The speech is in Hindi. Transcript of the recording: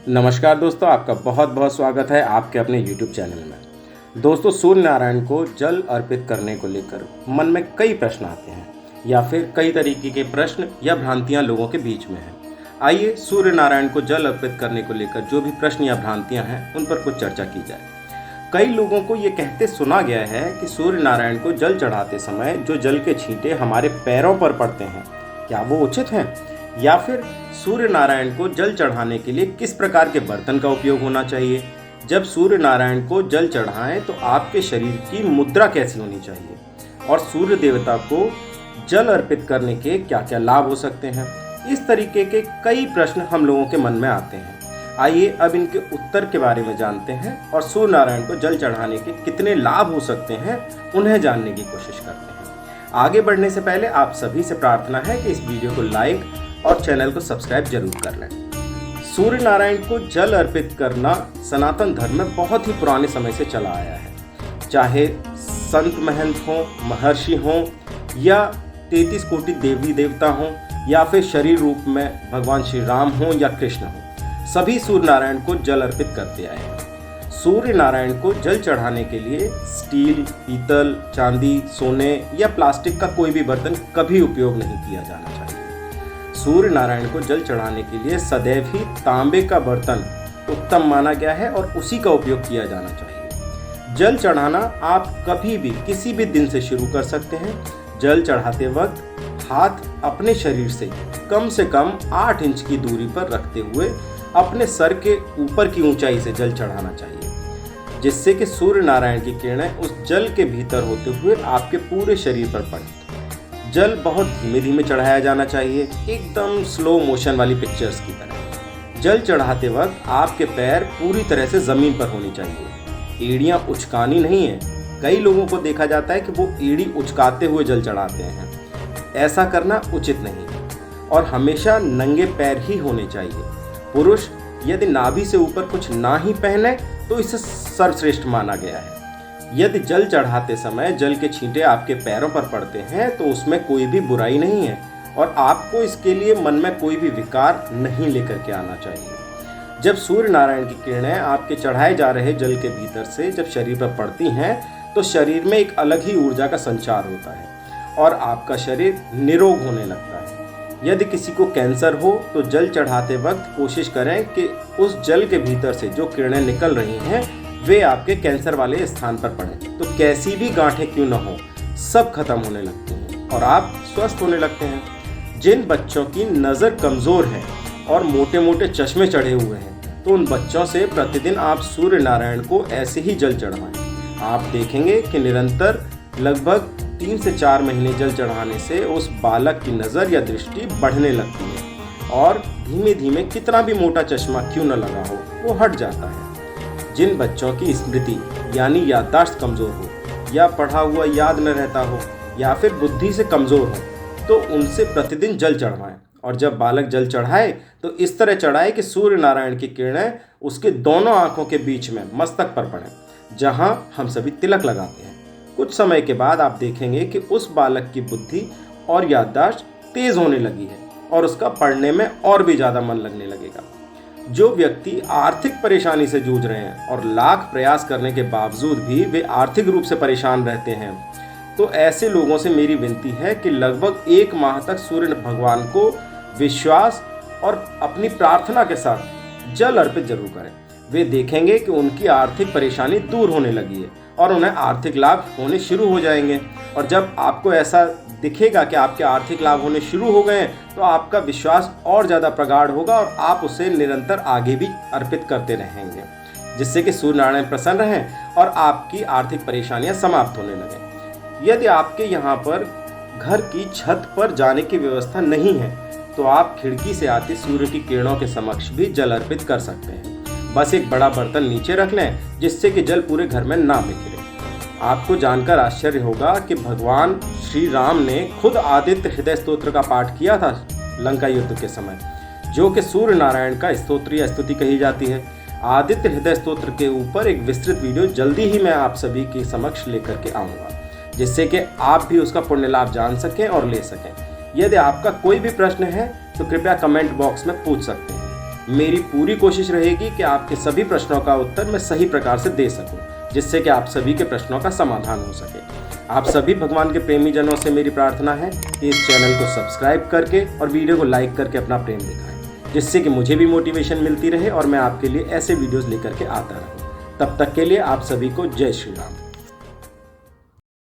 नमस्कार दोस्तों, आपका बहुत बहुत स्वागत है आपके अपने YouTube चैनल में। दोस्तों, सूर्य नारायण को जल अर्पित करने को लेकर मन में कई प्रश्न आते हैं या फिर कई तरीके के प्रश्न या भ्रांतियां लोगों के बीच में हैं। आइए सूर्य नारायण को जल अर्पित करने को लेकर जो भी प्रश्न या भ्रांतियां हैं उन पर कुछ चर्चा की जाए। कई लोगों को ये कहते सुना गया है कि सूर्य नारायण को जल चढ़ाते समय जो जल के छींटे हमारे पैरों पर पड़ते हैं, क्या वो उचित हैं? या फिर सूर्य नारायण को जल चढ़ाने के लिए किस प्रकार के बर्तन का उपयोग होना चाहिए? जब सूर्य नारायण को जल चढ़ाएं तो आपके शरीर की मुद्रा कैसी होनी चाहिए? और सूर्य देवता को जल अर्पित करने के क्या क्या लाभ हो सकते हैं? इस तरीके के कई प्रश्न हम लोगों के मन में आते हैं। आइए अब इनके उत्तर के बारे में जानते हैं और सूर्य नारायण को जल चढ़ाने के कितने लाभ हो सकते हैं उन्हें जानने की कोशिश करते हैं। आगे बढ़ने से पहले आप सभी से प्रार्थना है कि इस वीडियो को लाइक और चैनल को सब्सक्राइब जरूर कर लें। सूर्य नारायण को जल अर्पित करना सनातन धर्म में बहुत ही पुराने समय से चला आया है। चाहे संत महंत हों, महर्षि हों या 33 कोटि देवी देवता हों या फिर शरीर रूप में भगवान श्री राम हों या कृष्ण हों, सभी सूर्य नारायण को जल अर्पित करते आए हैं। सूर्य नारायण को जल चढ़ाने के लिए स्टील, पीतल, चांदी, सोने या प्लास्टिक का कोई भी बर्तन कभी उपयोग नहीं किया जाना चाहिए। सूर्य नारायण को जल चढ़ाने के लिए सदैव ही तांबे का बर्तन उत्तम माना गया है और उसी का उपयोग किया जाना चाहिए। जल चढ़ाना आप कभी भी किसी भी दिन से शुरू कर सकते हैं। जल चढ़ाते वक्त हाथ अपने शरीर से कम 8 इंच की दूरी पर रखते हुए अपने सर के ऊपर की ऊंचाई से जल चढ़ाना चाहिए, जिससे कि सूर्य नारायण की किरणें उस जल के भीतर होते हुए आपके पूरे शरीर पर पड़े। जल बहुत धीमे धीमे चढ़ाया जाना चाहिए, एकदम स्लो मोशन वाली पिक्चर्स की तरह। जल चढ़ाते वक्त आपके पैर पूरी तरह से जमीन पर होनी चाहिए। एड़ियां उचकानी नहीं है। कई लोगों को देखा जाता है कि वो एड़ी उचकाते हुए जल चढ़ाते हैं। ऐसा करना उचित नहीं है और हमेशा नंगे पैर ही होने चाहिए। पुरुष यदि नाभि से ऊपर कुछ ना ही पहने तो इसे सर्वश्रेष्ठ माना गया है। यदि जल चढ़ाते समय जल के छींटे आपके पैरों पर पड़ते हैं तो उसमें कोई भी बुराई नहीं है और आपको इसके लिए मन में कोई भी विकार नहीं लेकर के आना चाहिए। जब सूर्य नारायण की किरणें आपके चढ़ाए जा रहे जल के भीतर से जब शरीर पर पड़ती हैं तो शरीर में एक अलग ही ऊर्जा का संचार होता है और आपका शरीर निरोग होने लगता है। यदि किसी को कैंसर हो तो जल चढ़ाते वक्त कोशिश करें कि उस जल के भीतर से जो किरणें निकल रही हैं वे आपके कैंसर वाले स्थान पर पड़े तो कैसी भी गांठें क्यों न हो, सब खत्म होने लगती हैं और आप स्वस्थ होने लगते हैं। जिन बच्चों की नज़र कमज़ोर है और मोटे मोटे चश्मे चढ़े हुए हैं तो उन बच्चों से प्रतिदिन आप सूर्य नारायण को ऐसे ही जल चढ़वाएं। आप देखेंगे कि निरंतर लगभग 3 से 4 महीने जल चढ़ाने से उस बालक की नज़र या दृष्टि बढ़ने लगती है और धीमे धीमे कितना भी मोटा चश्मा क्यों न लगा हो वो हट जाता है। जिन बच्चों की स्मृति यानी याददाश्त कमज़ोर हो या पढ़ा हुआ याद न रहता हो या फिर बुद्धि से कमज़ोर हो तो उनसे प्रतिदिन जल चढ़वाएं और जब बालक जल चढ़ाए तो इस तरह चढ़ाए कि सूर्य नारायण की किरणें उसके दोनों आँखों के बीच में मस्तक पर पड़ें, जहाँ हम सभी तिलक लगाते हैं। कुछ समय के बाद आप देखेंगे कि उस बालक की बुद्धि और याददाश्त तेज होने लगी है और उसका पढ़ने में और भी ज़्यादा मन लगने लगेगा। जो व्यक्ति आर्थिक परेशानी से जूझ रहे हैं और लाख प्रयास करने के बावजूद भी वे आर्थिक रूप से परेशान रहते हैं तो ऐसे लोगों से मेरी विनती है कि लगभग 1 माह तक सूर्य भगवान को विश्वास और अपनी प्रार्थना के साथ जल अर्पित जरूर करें। वे देखेंगे कि उनकी आर्थिक परेशानी दूर होने लगी है और उन्हें आर्थिक लाभ होने शुरू हो जाएंगे। और जब आपको ऐसा दिखेगा कि आपके आर्थिक लाभ होने शुरू हो गए तो आपका विश्वास और ज़्यादा प्रगाढ़ होगा और आप उसे निरंतर आगे भी अर्पित करते रहेंगे, जिससे कि सूर्य नारायण प्रसन्न रहें और आपकी आर्थिक परेशानियां समाप्त होने लगें। यदि आपके यहाँ पर घर की छत पर जाने की व्यवस्था नहीं है तो आप खिड़की से आती सूर्य की किरणों के समक्ष भी जल अर्पित कर सकते हैं। बस एक बड़ा बर्तन नीचे रख लें जिससे कि जल पूरे घर में ना बिखरे। आपको जानकर आश्चर्य होगा कि भगवान श्री राम ने खुद आदित्य हृदय स्तोत्र का पाठ किया था लंका युद्ध के समय, जो कि सूर्य नारायण का स्तोत्र या स्तुति कही जाती है। आदित्य हृदय स्तोत्र के ऊपर एक विस्तृत वीडियो जल्दी ही मैं आप सभी के समक्ष लेकर के आऊँगा, जिससे कि आप भी उसका पुण्य लाभ जान सकें और ले सकें। यदि आपका कोई भी प्रश्न है तो कृपया कमेंट बॉक्स में पूछ सकते हैं। मेरी पूरी कोशिश रहेगी कि आपके सभी प्रश्नों का उत्तर मैं सही प्रकार से दे सकूं, जिससे कि आप सभी के प्रश्नों का समाधान हो सके। आप सभी भगवान के प्रेमी जनों से मेरी प्रार्थना है कि इस चैनल को सब्सक्राइब करके और वीडियो को लाइक करके अपना प्रेम दिखाएं, जिससे कि मुझे भी मोटिवेशन मिलती रहे और मैं आपके लिए ऐसे वीडियोस लेकर के आता रहूं। तब तक के लिए आप सभी को जय श्री राम।